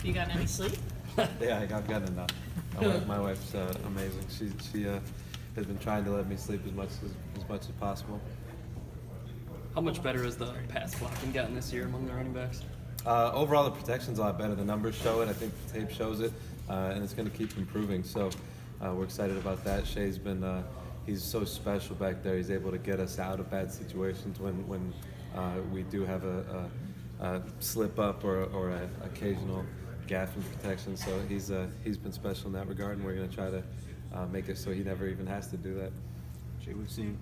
You gotten any sleep? Yeah, I've gotten enough. My wife's amazing. She has been trying to let me sleep as much as possible. How much better has the pass blocking gotten this year among the running backs? Overall, the protection's a lot better. The numbers show it. I think the tape shows it, and it's going to keep improving. So we're excited about that. Shay's been he's so special back there. He's able to get us out of bad situations when we do have a slip up or an occasional gap in protection. So he's been special in that regard, and we're going to try to make it so he never even has to do that. Jay, we've seen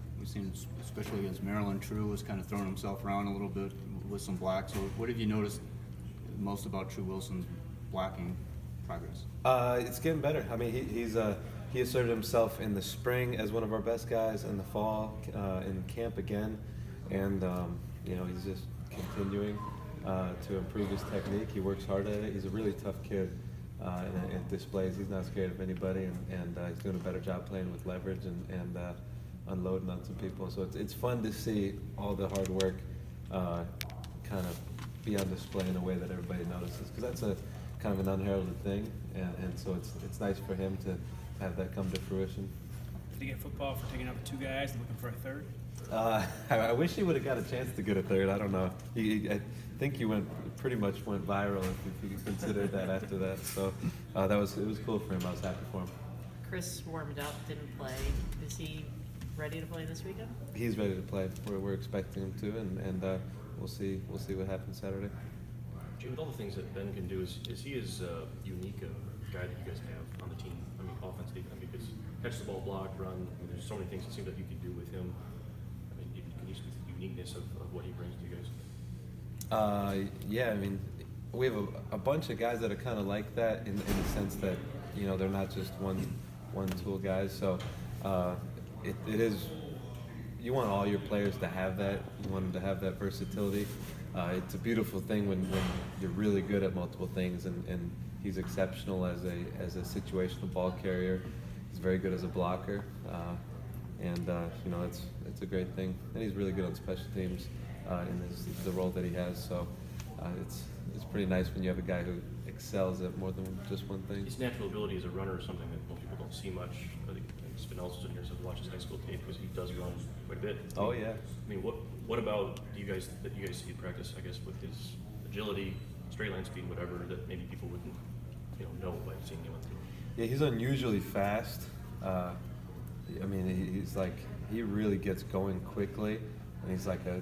especially against Maryland, Tru was kind of throwing himself around a little bit with some blocks. So what have you noticed most about Tru Wilson's blocking progress? It's getting better. I mean, he asserted himself in the spring as one of our best guys, in the fall in camp again, and he's just continuing to improve his technique. He works hard at it. He's a really tough kid. And it displays he's not scared of anybody, and he's doing a better job playing with leverage and unloading on some people. So it's fun to see all the hard work kind of be on display in a way that everybody notices, because that's a kind of an unheralded thing, and so it's nice for him to have that come to fruition. Did he get football for taking out the two guys and looking for a third? I wish he would have got a chance to get a third. I don't know. I think he pretty much went viral if you consider that after that. So it was cool for him. I was happy for him. Chris warmed up, didn't play. Is he ready to play this weekend? He's ready to play. We're expecting him to, and we'll see what happens Saturday. Jay, with all the things that Ben can do, is he as unique a guy that you guys have on the team? I mean, offense, defense, because catch the ball, block, run. I mean, there's so many things it seems like you can do with him. I mean, can you speak to the uniqueness of what he brings to you guys? Yeah, I mean, we have a bunch of guys that are kind of like that in the sense that they're not just one tool guys. So it is. You want all your players to have that. You want them to have that versatility. It's a beautiful thing when you're really good at multiple things, and he's exceptional as a situational ball carrier. He's very good as a blocker, and it's a great thing. And he's really good on special teams in the role that he has. So it's pretty nice when you have a guy who excels at more than just one thing. His natural ability as a runner is something that most people don't see much. I think Spinell's in here says watch his high school tape because he does run quite a bit. Oh yeah. I mean, what about you guys see in practice? I guess with his agility, straight line speed, whatever, that maybe people wouldn't know by seeing him on the field. Yeah, he's unusually fast. I mean, he's like he really gets going quickly, and he's like a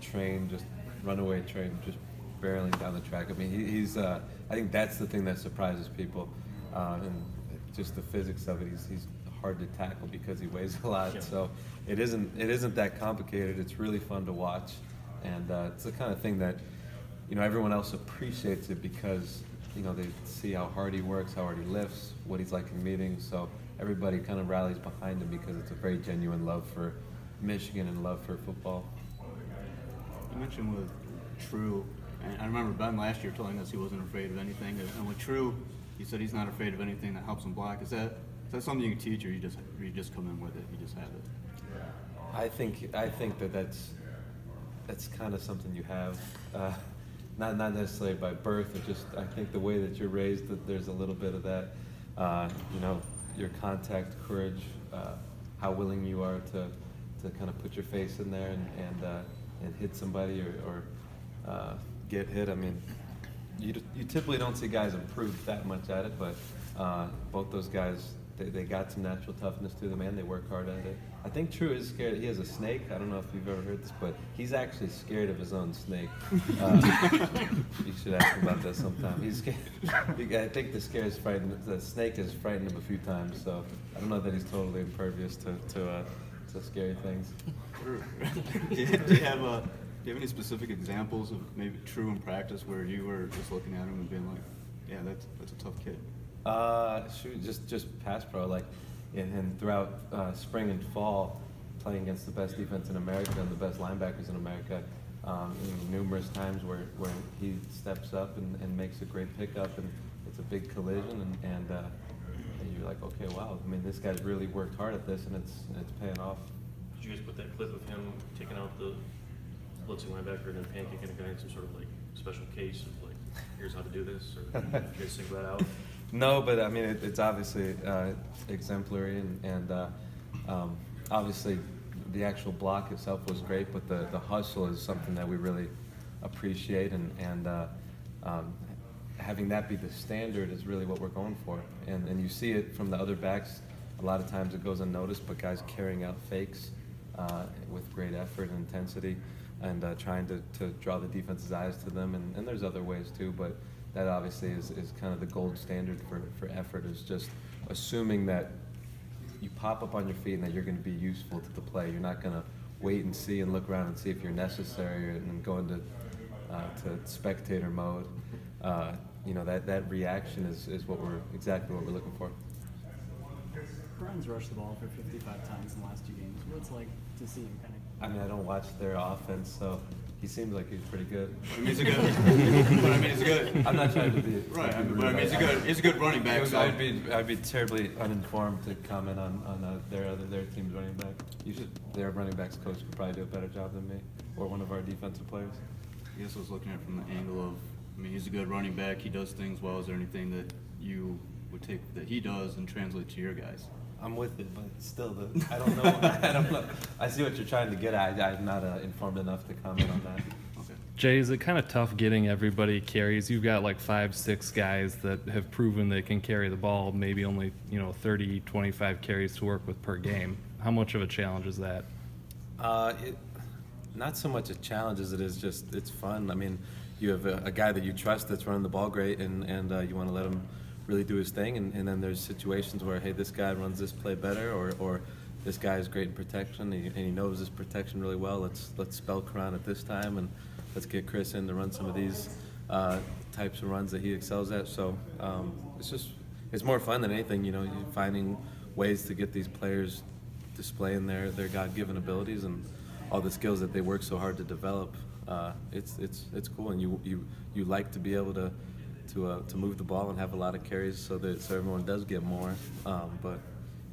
train, just runaway train, just barreling down the track. I mean, he's I think that's the thing that surprises people, and just the physics of it. He's hard to tackle because he weighs a lot. Yeah. So it isn't that complicated. It's really fun to watch, and it's the kind of thing that everyone else appreciates it because they see how hard he works, how hard he lifts, what he's like in meetings. So everybody kind of rallies behind him because it's a very genuine love for Michigan and love for football. You mentioned with Tru, and I remember Ben last year telling us he wasn't afraid of anything. And with Tru, he said he's not afraid of anything that helps him block. Is that something you can teach, or you just come in with it? You just have it. I think that's kind of something you have, not necessarily by birth, or just I think the way that you're raised. That there's a little bit of that, your contact courage, how willing you are to kind of put your face in there and hit somebody or get hit. I mean, you typically don't see guys improve that much at it, but both those guys, they got some natural toughness to them, and they work hard at it. I think Tru is scared. He has a snake. I don't know if you've ever heard this, but he's actually scared of his own snake. You should ask him about that sometime. He's scared. I think the snake has frightened him a few times, so I don't know that he's totally impervious to scary things. Do you have any specific examples of maybe Tru in practice where you were just looking at him and being like, yeah, that's a tough kid? Just pass pro, and throughout spring and fall, playing against the best defense in America and the best linebackers in America, numerous times where he steps up and makes a great pickup, and it's a big collision, and you're like, okay, wow, I mean, this guy's really worked hard at this, and it's paying off. Did you guys put that clip of him taking out the blitzing linebacker and then pancaking a guy in some sort of special case of here's how to do this, or you guys think that out? No, but I mean, it's obviously exemplary, and obviously the actual block itself was great, but the hustle is something that we really appreciate, and having that be the standard is really what we're going for. And you see it from the other backs. A lot of times it goes unnoticed, but guys carrying out fakes with great effort and intensity, and trying to draw the defense's eyes to them. And there's other ways too, but that obviously is kind of the gold standard for effort, is just assuming that you pop up on your feet and that you're going to be useful to the play. You're not going to wait and see and look around and see if you're necessary and then go into to spectator mode. You know, that reaction is exactly what we're looking for. Brian's rushed the ball for 55 times in the last 2 games. What's it like to see him kind of? I mean, I don't watch their offense, so he seems like he's pretty good. I mean, he's a good. But I mean, he's a good. I'm not trying to be Right. But I mean, he's a good running back. So. I'd be terribly uninformed to comment on their team's running back. Their running backs coach could probably do a better job than me, or one of our defensive players. I guess I was looking at it from the angle of, I mean, he's a good running back. He does things well. Is there anything that you would take that he does and translate to your guys? I'm with it, but still, I don't know. I don't know. I see what you're trying to get at. I'm not informed enough to comment on that. Okay. Jay, is it kind of tough getting everybody carries? You've got like 5, 6 guys that have proven they can carry the ball, maybe only 30, 25 carries to work with per game. How much of a challenge is that? Not so much a challenge as it is just it's fun. I mean, you have a guy that you trust that's running the ball great, and you want to let him really do his thing, and then there's situations where, hey, this guy runs this play better, or this guy is great in protection, and he knows this protection really well. Let's spell Karan at this time, and let's get Chris in to run some of these types of runs that he excels at. So it's more fun than anything, you're finding ways to get these players displaying their God-given abilities and all the skills that they work so hard to develop. It's cool, and you like to be able to move the ball and have a lot of carries so everyone does get more. But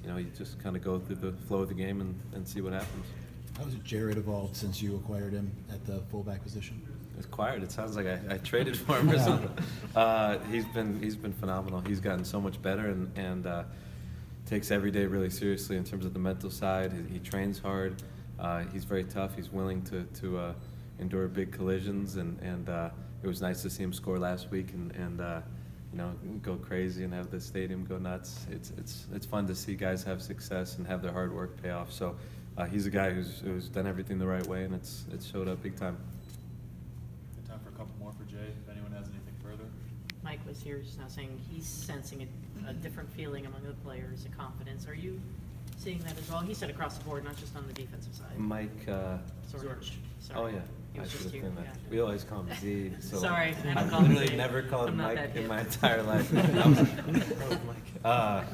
you just kind of go through the flow of the game and see what happens. How has Jared evolved since you acquired him at the fullback position? Acquired? It sounds like I traded for him or something. He's been phenomenal. He's gotten so much better and takes every day really seriously in terms of the mental side. He trains hard. He's very tough. He's willing to endure big collisions, and it was nice to see him score last week and go crazy and have the stadium go nuts. It's fun to see guys have success and have their hard work pay off. So he's a guy who's done everything the right way, and it's showed up big time. Time for a couple more for Jay, if anyone has anything further. Mike was here just now saying he's sensing a different feeling among the players, a confidence. Are you seeing that as well? He said across the board, not just on the defensive side. Mike. Zorch. Oh yeah. He was I just should here. have that. Yeah. We always call him Z. So Sorry, I don't I've call him literally Z. never called him I'm not Mike that in my hip. entire life. I was like, oh, Mike.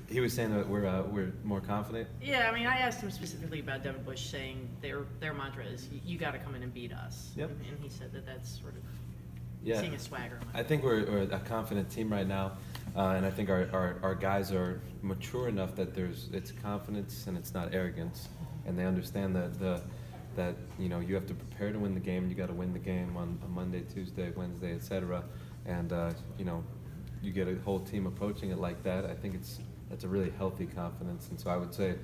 He was saying that we're more confident. Yeah, I mean, I asked him specifically about Devin Bush, saying their mantra is you got to come in and beat us. Yep. And he said that's sort of Yeah. seeing a swagger. I think we're a confident team right now, and I think our guys are mature enough that it's confidence and it's not arrogance, and they understand that you have to prepare to win the game. You got to win the game on Monday, Tuesday, Wednesday, etc. And you get a whole team approaching it like that. I think that's a really healthy confidence, and so I would say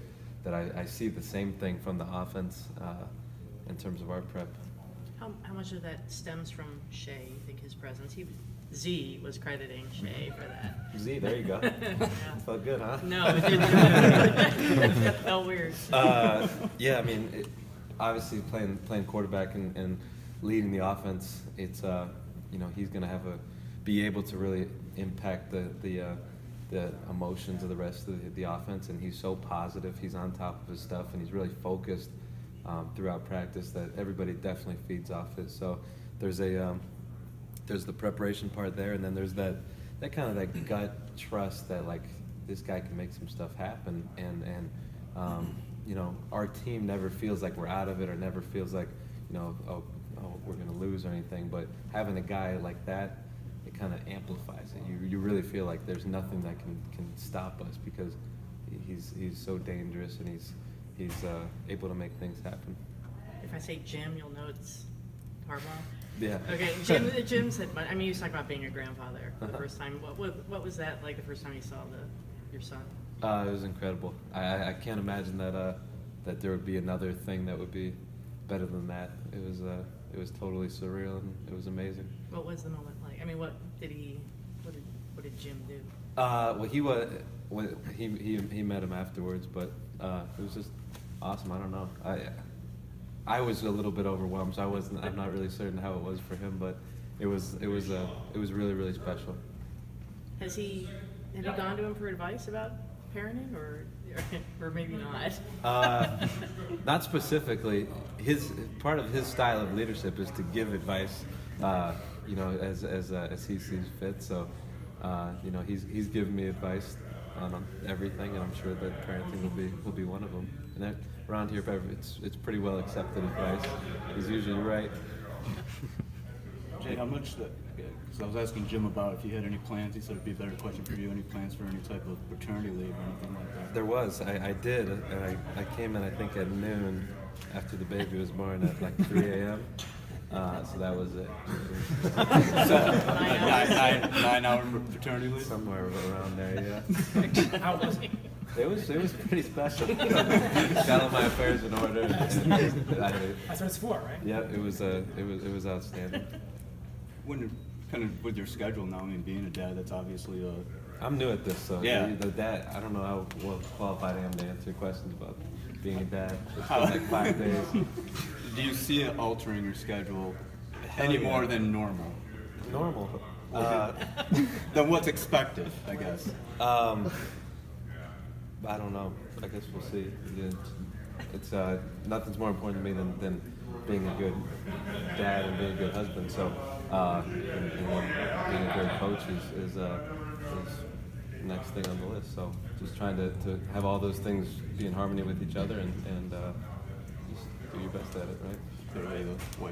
that I see the same thing from the offense in terms of our prep. How much of that stems from Shea? You think his presence? Z was crediting Shea for that. Z, there you go. Yeah. Felt good, huh? No, it didn't. It felt weird. Yeah, I mean, obviously playing quarterback and leading the offense, it's he's going to be able to really impact the emotions of the rest of the offense, and he's so positive. He's on top of his stuff, and he's really focused throughout practice that everybody definitely feeds off it. So there's the preparation part there, and then there's that kind of that gut trust that like this guy can make some stuff happen, and our team never feels like we're out of it, or never feels like we're gonna lose or anything. But having a guy like that, it kind of amplifies it. You really feel like there's nothing that can stop us, because he's so dangerous, and he's able to make things happen. If I say Jim, you'll know it's Harbaugh. Yeah. Okay, Jim said, but I mean, you was talking about being a grandfather the first time. What was that like the first time you saw your son? It was incredible. I can't imagine that that there would be another thing that would be better than that. It was totally surreal and it was amazing. What was the moment like? I mean, what did Jim do? Well, he met him afterwards, but it was just awesome. I don't know. I was a little bit overwhelmed, so I'm not really certain how it was for him, but it was really, really special. Have you gone to him for advice about parenting, or maybe not? Not specifically. Part of his style of leadership is to give advice, you know, as he sees fit. So, you know, he's given me advice on everything, and I'm sure that parenting will be one of them. And around here, it's pretty well accepted advice. He's usually right. Jay, how much because I was asking Jim about if he had any plans. He said it'd be a better question for you. Any plans for any type of paternity leave or anything like that? There was. I did, and I came in, I think, at noon after the baby was born at like 3 a.m. So that was it. So, 9 hour paternity leave? Somewhere around there, yeah. How was it? It was pretty special. Got all my affairs in order. And That's what it's for, right? yeah, it was outstanding. When kind of with your schedule now, I mean, being a dad, that's obviously I'm new at this, so Yeah. the dad. I don't know how well qualified I am to answer questions about being a dad. It's been like 5 days. Do you see it altering your schedule Hell any yeah. more than normal? Normal. Than what's expected, I guess. I don't know. I guess we'll see. It's nothing's more important to me than being a good dad and being a good husband. So, and being a great coach is the next thing on the list. So, just trying to have all those things be in harmony with each other and just do your best at it, right? Wife